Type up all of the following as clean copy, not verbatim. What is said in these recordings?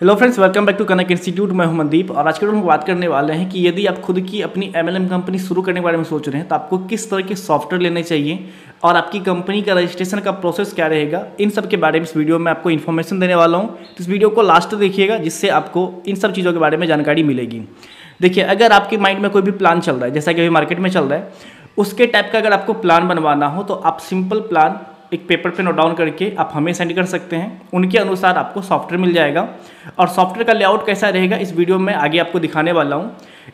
Hello friends, welcome back to connect institute. मैं हूं मनदीप और आज के वीडियो में बात करने वाले हैं कि यदि आप खुद की अपनी एमएलएम कंपनी शुरू करने के बारे में सोच रहे हैं तो आपको किस तरह के सॉफ्टवेयर लेने चाहिए और आपकी कंपनी का रजिस्ट्रेशन का प्रोसेस क्या रहेगा, इन सब के बारे में इस वीडियो में आपको इन्फॉर्मेशन देने वाला हूं। तो इस वीडियो को लास्ट तक देखिएगा जिससे आपको इन सब चीज़ों के बारे में जानकारी मिलेगी। देखिए, अगर आपके माइंड में कोई भी प्लान चल रहा है, जैसा कि अभी मार्केट में चल रहा है, उसके टाइप का अगर आपको प्लान बनवाना हो तो आप सिंपल प्लान एक पेपर पे नोट डाउन करके आप हमें सेंड कर सकते हैं। उनके अनुसार आपको सॉफ्टवेयर मिल जाएगा और सॉफ्टवेयर का लेआउट कैसा रहेगा इस वीडियो में आगे आपको दिखाने वाला हूं।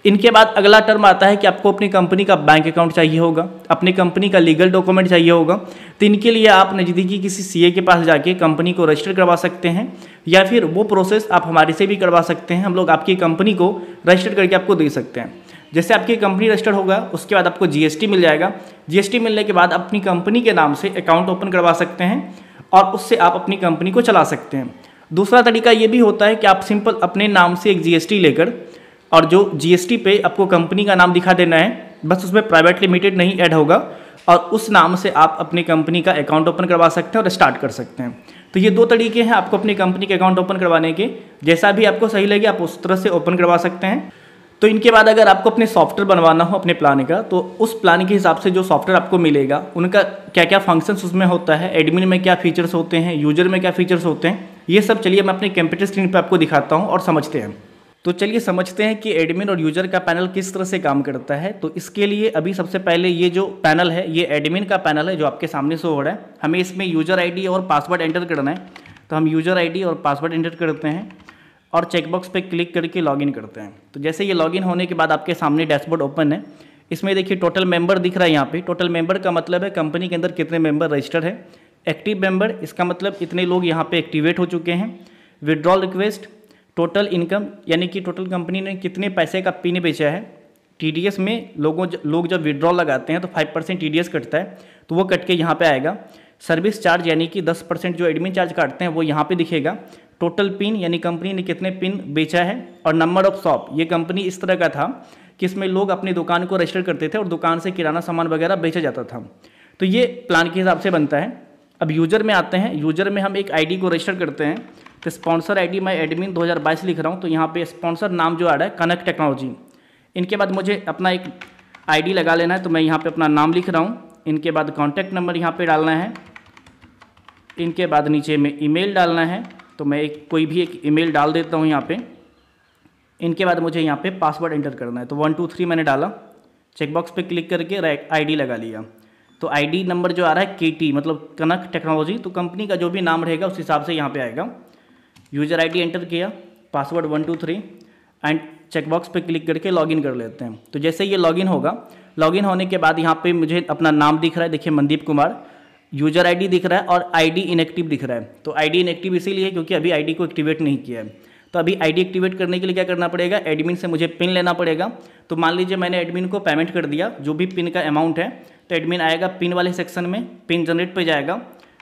इनके बाद अगला टर्म आता है कि आपको अपनी कंपनी का बैंक अकाउंट चाहिए होगा, अपनी कंपनी का लीगल डॉक्यूमेंट चाहिए होगा। तो इनके लिए आप नज़दीकी किसी सीए के पास जाके कंपनी को रजिस्टर करवा सकते हैं या फिर वो प्रोसेस आप हमारे से भी करवा सकते हैं। हम लोग आपकी कंपनी को रजिस्टर करके आपको दे सकते हैं। जैसे आपकी कंपनी रजिस्टर होगा उसके बाद आपको जीएसटी मिल जाएगा। जीएसटी मिलने के बाद अपनी कंपनी के नाम से अकाउंट ओपन करवा सकते हैं और उससे आप अपनी कंपनी को चला सकते हैं। दूसरा तरीका ये भी होता है कि आप सिंपल अपने नाम से एक जीएसटी लेकर और जो जीएसटी पे आपको कंपनी का नाम दिखा देना है, बस उसमें प्राइवेट लिमिटेड नहीं ऐड होगा और उस नाम से आप अपनी कंपनी का अकाउंट ओपन करवा सकते हैं और स्टार्ट कर सकते हैं। तो ये दो तरीके हैं आपको अपनी कंपनी के अकाउंट ओपन करवाने के। जैसा भी आपको सही लगे आप उस तरह से ओपन करवा सकते हैं। तो इनके बाद अगर आपको अपने सॉफ्टवेयर बनवाना हो अपने प्लान का, तो उस प्लान के हिसाब से जो सॉफ्टवेयर आपको मिलेगा उनका क्या क्या फंक्शंस उसमें होता है, एडमिन में क्या फीचर्स होते हैं, यूजर में क्या फीचर्स होते हैं, ये सब चलिए मैं अपने कंप्यूटर स्क्रीन पर आपको दिखाता हूँ और समझते हैं। तो चलिए समझते हैं कि एडमिन और यूजर का पैनल किस तरह से काम करता है। तो इसके लिए अभी सबसे पहले ये जो पैनल है ये एडमिन का पैनल है जो आपके सामने शो हो रहा है। हमें इसमें यूजर आईडी और पासवर्ड एंटर करना है, तो हम यूजर आईडी और पासवर्ड एंटर करते हैं और चेकबॉक्स पे क्लिक करके लॉगिन करते हैं। तो जैसे ये लॉगिन होने के बाद आपके सामने डैशबोर्ड ओपन है। इसमें देखिए टोटल मेंबर दिख रहा है। यहाँ पे टोटल मेंबर का मतलब है कंपनी के अंदर कितने मेंबर रजिस्टर्ड है। एक्टिव मेंबर इसका मतलब इतने लोग यहाँ पे एक्टिवेट हो चुके हैं। विड्रॉल रिक्वेस्ट, टोटल इनकम यानी कि टोटल कंपनी ने कितने पैसे का पिन बेचा है। टीडीएस में लोग जब विड्रॉल लगाते हैं तो 5% टीडीएस कटता है, तो वो कट के यहाँ पे आएगा। सर्विस चार्ज यानी कि 10% जो एडमिन चार्ज काटते हैं वो यहाँ पे दिखेगा। टोटल पिन यानी कंपनी ने कितने पिन बेचा है और नंबर ऑफ शॉप। ये कंपनी इस तरह का था कि इसमें लोग अपनी दुकान को रजिस्टर करते थे और दुकान से किराना सामान वगैरह बेचा जाता था। तो ये प्लान के हिसाब से बनता है। अब यूजर में आते हैं। यूजर में हम एक आईडी को रजिस्टर करते हैं। तो स्पॉन्सर आईडी मैं एडमिन 2022 लिख रहा हूँ, तो यहाँ पे स्पॉन्सर नाम जो आ रहा है कनेक्ट टेक्नोलॉजी। इनके बाद मुझे अपना एक आईडी लगा लेना है, तो मैं यहाँ पे अपना नाम लिख रहा हूँ। इनके बाद कॉन्टैक्ट नंबर यहाँ पे डालना है। इनके बाद नीचे में ईमेल डालना है, तो मैं कोई भी एक ईमेल डाल देता हूँ यहाँ पे। इनके बाद मुझे यहाँ पे पासवर्ड एंटर करना है, तो 1 2 3 मैंने डाला। चेकबॉक्स पे क्लिक करके आईडी लगा लिया। तो आईडी नंबर जो आ रहा है केटी मतलब कनेक्ट टेक्नोलॉजी, तो कंपनी का जो भी नाम रहेगा उस हिसाब से यहाँ पे आएगा। यूजर आईडी एंटर किया, पासवर्ड 1 2 3 एंड चेकबॉक्स पे क्लिक करके लॉगिन कर लेते हैं। तो जैसे ये लॉगिन होगा, लॉगिन होने के बाद यहाँ पे मुझे अपना नाम दिख रहा है, देखिए मनदीप कुमार। यूजर आईडी दिख रहा है और आईडी इनएक्टिव दिख रहा है। तो आईडी इनएक्टिव इसीलिए क्योंकि अभी आईडी को एक्टिवेट नहीं किया है। तो अभी आईडी एक्टिवेट करने के लिए क्या करना पड़ेगा, एडमिन से मुझे पिन लेना पड़ेगा। तो मान लीजिए मैंने एडमिन को पेमेंट कर दिया जो भी पिन का अमाउंट है, तो एडमिन आएगा पिन वाले सेक्शन में, पिन जनरेट पे जाएगा,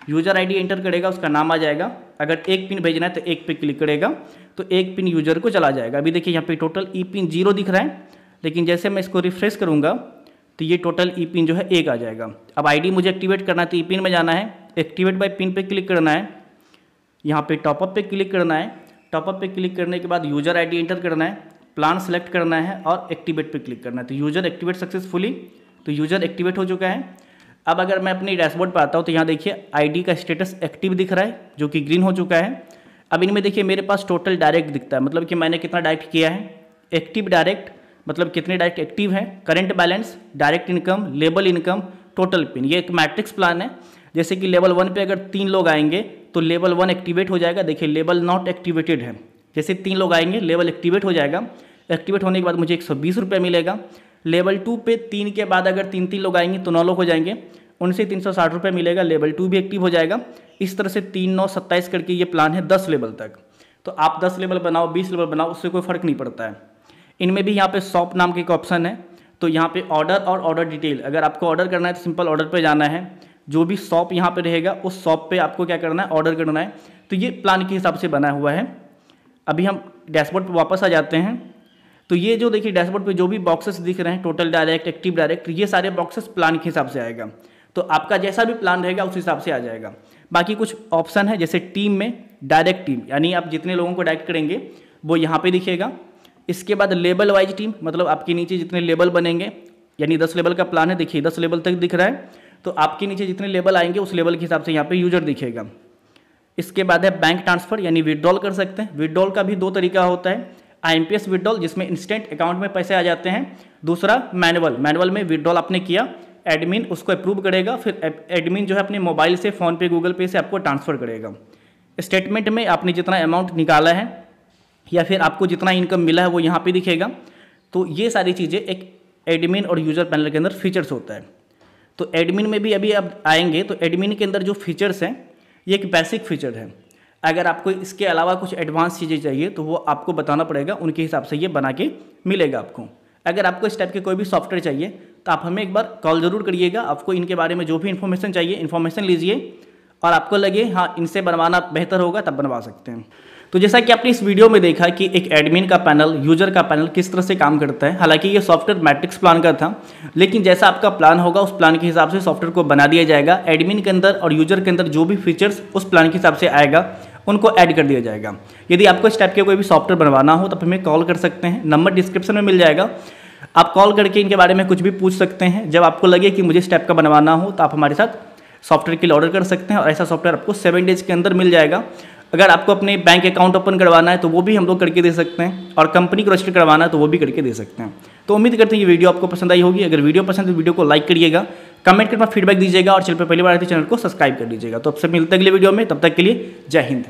यूजर आईडी एंटर करेगा, उसका नाम आ जाएगा। अगर एक पिन भेजना है तो एक पे क्लिक करेगा तो एक पिन यूजर को चला जाएगा। अभी देखिए यहाँ पे टोटल ई पिन 0 दिख रहा है, लेकिन जैसे मैं इसको रिफ्रेश करूँगा तो ये टोटल ई पिन जो है 1 आ जाएगा। अब आईडी मुझे एक्टिवेट करना है तो ई पिन में जाना है, एक्टिवेट बाय पिन पे क्लिक करना है, यहाँ पे टॉपअप पे क्लिक करना है। टॉपअप पे क्लिक करने के बाद यूजर आईडी एंटर करना है, प्लान सेलेक्ट करना है और एक्टिवेट पे क्लिक करना है। तो यूजर एक्टिवेट सक्सेसफुली, तो यूजर एक्टिवेट हो चुका है। अब अगर मैं अपनी डैशबोर्ड पर आता हूँ तो यहाँ देखिए आईडी का स्टेटस एक्टिव दिख रहा है जो कि ग्रीन हो चुका है। अब इनमें देखिए मेरे पास टोटल डायरेक्ट दिखता है, मतलब कि मैंने कितना डायरेक्ट किया है। एक्टिव डायरेक्ट मतलब कितने डायरेक्ट एक्टिव हैं, current balance, direct income, label income, total pin. ये एक मैट्रिक्स प्लान है। जैसे कि लेवल 1 पे अगर 3 लोग आएंगे तो लेवल 1 एक्टिवेट हो जाएगा। देखिए लेवल नॉट एक्टिवेटेड है, जैसे 3 लोग आएंगे लेवल एक्टिवेट हो जाएगा। एक्टिवेट होने के बाद मुझे 120 रुपये मिलेगा। लेवल 2 पे 3 के बाद अगर 3 लोग आएंगे तो 9 लोग हो जाएंगे, उनसे 360 रुपये मिलेगा। लेवल 2 भी एक्टिव हो जाएगा। इस तरह से 3 9 27 करके ये प्लान है 10 लेवल तक। तो आप 10 लेवल बनाओ, 20 लेवल बनाओ, उससे कोई फ़र्क नहीं पड़ता है। इनमें भी यहाँ पे शॉप नाम के एक ऑप्शन है, तो यहाँ पे ऑर्डर और ऑर्डर डिटेल, अगर आपको ऑर्डर करना है तो सिंपल ऑर्डर पे जाना है। जो भी शॉप यहाँ पे रहेगा उस शॉप पे आपको क्या करना है, ऑर्डर करना है। तो ये प्लान के हिसाब से बना हुआ है। अभी हम डैशबोर्ड पे वापस आ जाते हैं। तो ये जो देखिए डैशबोर्ड पे जो भी बॉक्सेस दिख रहे हैं, टोटल डायरेक्ट, एक्टिव डायरेक्ट, ये सारे बॉक्सेस प्लान के हिसाब से आएगा। तो आपका जैसा भी प्लान रहेगा उस हिसाब से आ जाएगा। बाकी कुछ ऑप्शन है, जैसे टीम में डायरेक्ट टीम, यानी आप जितने लोगों को डायरेक्ट करेंगे वो यहाँ पे दिखेगा। इसके बाद लेवल वाइज टीम, मतलब आपके नीचे जितने लेवल बनेंगे, यानी 10 लेवल का प्लान है, देखिए 10 लेवल तक दिख रहा है, तो आपके नीचे जितने लेवल आएंगे उस लेवल के हिसाब से यहाँ पे यूजर दिखेगा। इसके बाद है बैंक ट्रांसफर, यानी विड्रॉल कर सकते हैं। विड्रॉल का भी 2 तरीका होता है, IMPS विड्रॉल जिसमें इंस्टेंट अकाउंट में पैसे आ जाते हैं, दूसरा मैनुअल में विड्रॉल आपने किया, एडमिन उसको अप्रूव करेगा, फिर एडमिन जो है अपने मोबाइल से, फ़ोन पे, गूगल पे से आपको ट्रांसफ़र करेगा। स्टेटमेंट में आपने जितना अमाउंट निकाला है या फिर आपको जितना इनकम मिला है वो यहाँ पे दिखेगा। तो ये सारी चीज़ें एक एडमिन और यूज़र पैनल के अंदर फीचर्स होता है। तो एडमिन में भी अभी आप आएंगे तो एडमिन के अंदर जो फीचर्स हैं ये एक बेसिक फीचर है। अगर आपको इसके अलावा कुछ एडवांस चीज़ें चाहिए तो वो आपको बताना पड़ेगा, उनके हिसाब से ये बना के मिलेगा आपको। अगर आपको इस टाइप के कोई भी सॉफ्टवेयर चाहिए तो आप हमें एक बार कॉल ज़रूर करिएगा। आपको इनके बारे में जो भी इन्फॉर्मेशन चाहिए इन्फॉर्मेशन लीजिए, और आपको लगे हाँ इनसे बनवाना बेहतर होगा तब बनवा सकते हैं। तो जैसा कि आपने इस वीडियो में देखा कि एक एडमिन का पैनल, यूजर का पैनल किस तरह से काम करता है। हालांकि ये सॉफ्टवेयर मैट्रिक्स प्लान का था, लेकिन जैसा आपका प्लान होगा उस प्लान के हिसाब से सॉफ्टवेयर को बना दिया जाएगा। एडमिन के अंदर और यूजर के अंदर जो भी फीचर्स उस प्लान के हिसाब से आएगा उनको ऐड कर दिया जाएगा। यदि आपको इस टाइप के कोई भी सॉफ्टवेयर बनवाना हो तो आप हमें कॉल कर सकते हैं, नंबर डिस्क्रिप्शन में मिल जाएगा। आप कॉल करके इनके बारे में कुछ भी पूछ सकते हैं। जब आपको लगे कि मुझे इस टाइप का बनवाना हो तो आप हमारे साथ सॉफ्टवेयर के लिए ऑर्डर कर सकते हैं, और ऐसा सॉफ्टवेयर आपको 7 डेज के अंदर मिल जाएगा। अगर आपको अपने बैंक अकाउंट ओपन करवाना है तो वो भी हम लोग करके दे सकते हैं, और कंपनी को रजिस्टर करवाना है तो वो भी करके दे सकते हैं। तो उम्मीद करते हैं ये वीडियो आपको पसंद आई होगी। अगर वीडियो पसंद है तो वीडियो को लाइक करिएगा, कमेंट करके फीडबैक दीजिएगा, और चैनल पर पहली बार आए तो चैनल को सब्सक्राइब कर लीजिएगा। तो आपसे मिलते हैं अगले वीडियो में, तब तक के लिए जय हिंद।